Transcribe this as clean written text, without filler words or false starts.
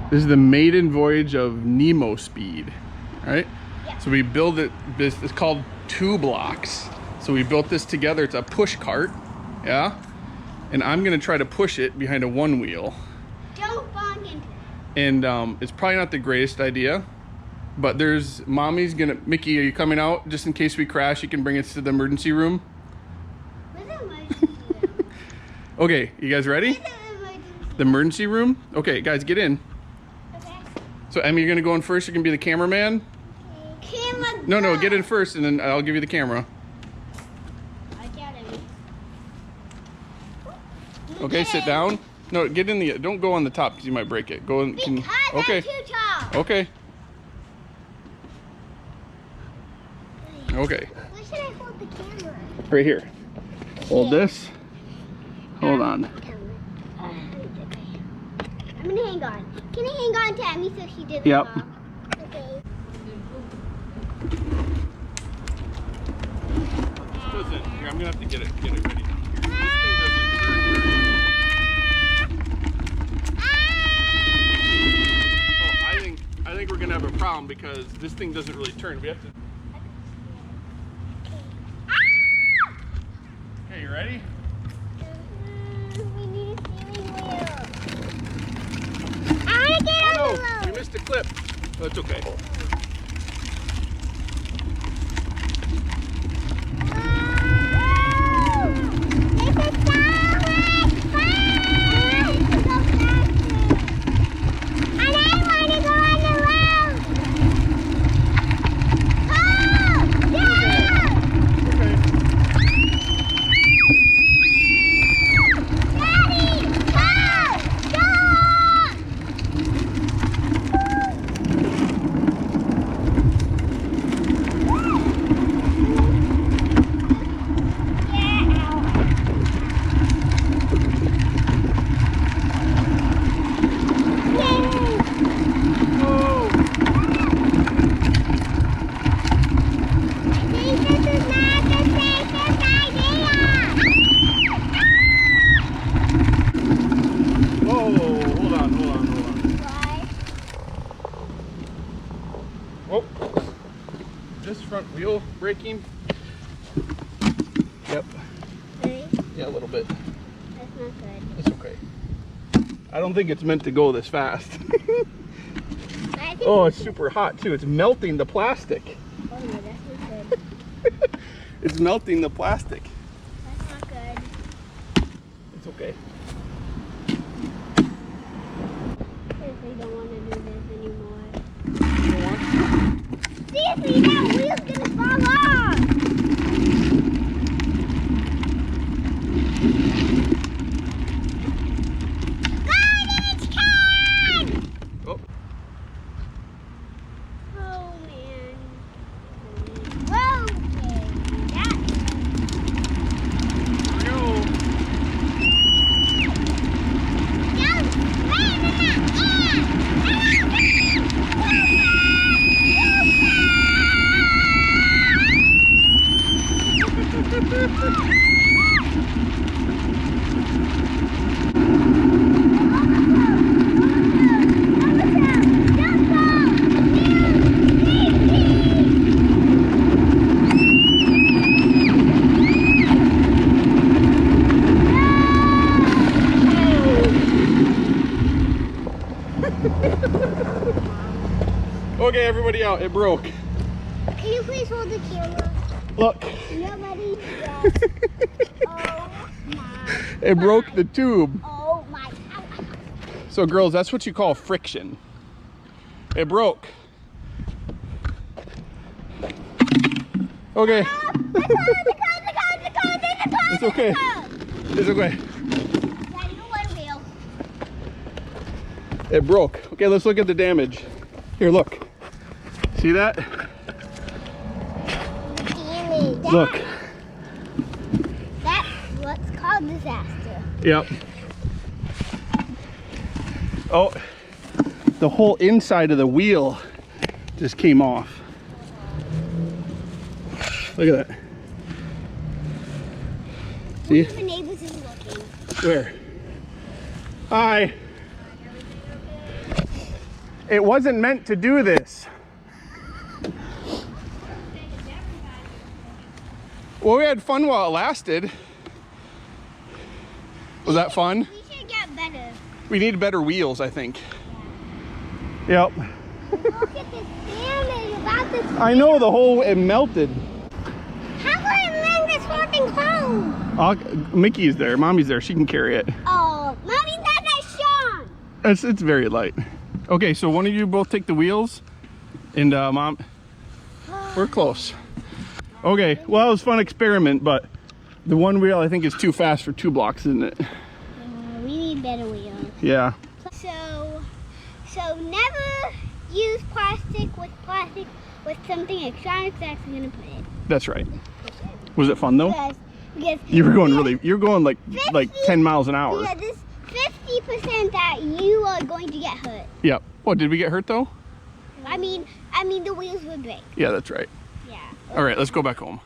This is the maiden voyage of Nemo speed, right? Yeah. So we build it, it's called Tubelox. So we built this together. It's a push cart, yeah? And I'm gonna try to push it behind a one wheel. Don't bonk into it. And it's probably not the greatest idea, but there's, mommy's gonna, Mickey, are you coming out? Just in case we crash, you can bring us to the emergency room. Where's the emergency room? Okay, you guys ready? Where's the emergency The emergency room? Okay, guys, get in. Okay. So Emmy, you're gonna go in first. You're gonna be the cameraman. Camera. No, get in first, and then I'll give you the camera. I got it. Okay, sit down. No, get in the. Don't go on the top because you might break it. Go in. Because Okay. I'm too tall. Okay. Okay. Where should I hold the camera? Right here. Hold this. Hold on. I'm gonna hang on. Can I hang on to Emmy so she doesn't Yep. fall? Okay. Listen, here, I'm gonna have to get it ready. I think we're gonna have a problem because this thing doesn't really turn. We have to. Okay, you ready? We need a steering wheel. I wanna get on the Oh, road. you missed a clip. That's okay. This front wheel braking. Yep. Really? Yeah, a little bit. That's not good. It's okay. I don't think it's meant to go this fast. I think Oh, it's super hot too. It's melting the plastic. Oh no, that's not good. It's melting the plastic. That's not good. It's okay. Seriously, don't want to do this anymore. You don't want? Seriously, that wheel's gonna fall off! Garbage can! Oh. Oh man. Okay, that. Here we go. Okay, everybody out. It broke. Can you please hold the camera? Look. Nobody. Yes. Oh my. It broke the tube. Oh my. So girls, that's what you call friction. It broke. Okay. It's okay. It's okay. Daddy, you one wheel. It broke. Okay, let's look at the damage. Here, look. See that? Damn it. Look. That's what's called disaster. Yep. Oh, the whole inside of the wheel just came off. Look at that. See? The neighbors is looking. Where? Hi. It wasn't meant to do this. Well, we had fun while it lasted. Was that fun? We should get better. We need better wheels, I think. Yep. Look at this damage about this. I know, the whole, it melted. How can I bring this fucking home? Mickey's there, Mommy's there, she can carry it. Oh, Mommy, that's Sean. It's very light. Okay, so one of you both take the wheels, and Mom, we're close. Okay, well, it was a fun experiment, but the one wheel I think is too fast for Tubelox, isn't it? We need better wheels. Yeah. So never use plastic with something electronic that's gonna put it. That's right. Was it fun though? Because you're going like 10 miles an hour. Yeah, this 50% that you are going to get hurt. Yep. What, did we get hurt though? I mean the wheels would break. Yeah, that's right. Yeah. All right, let's go back home.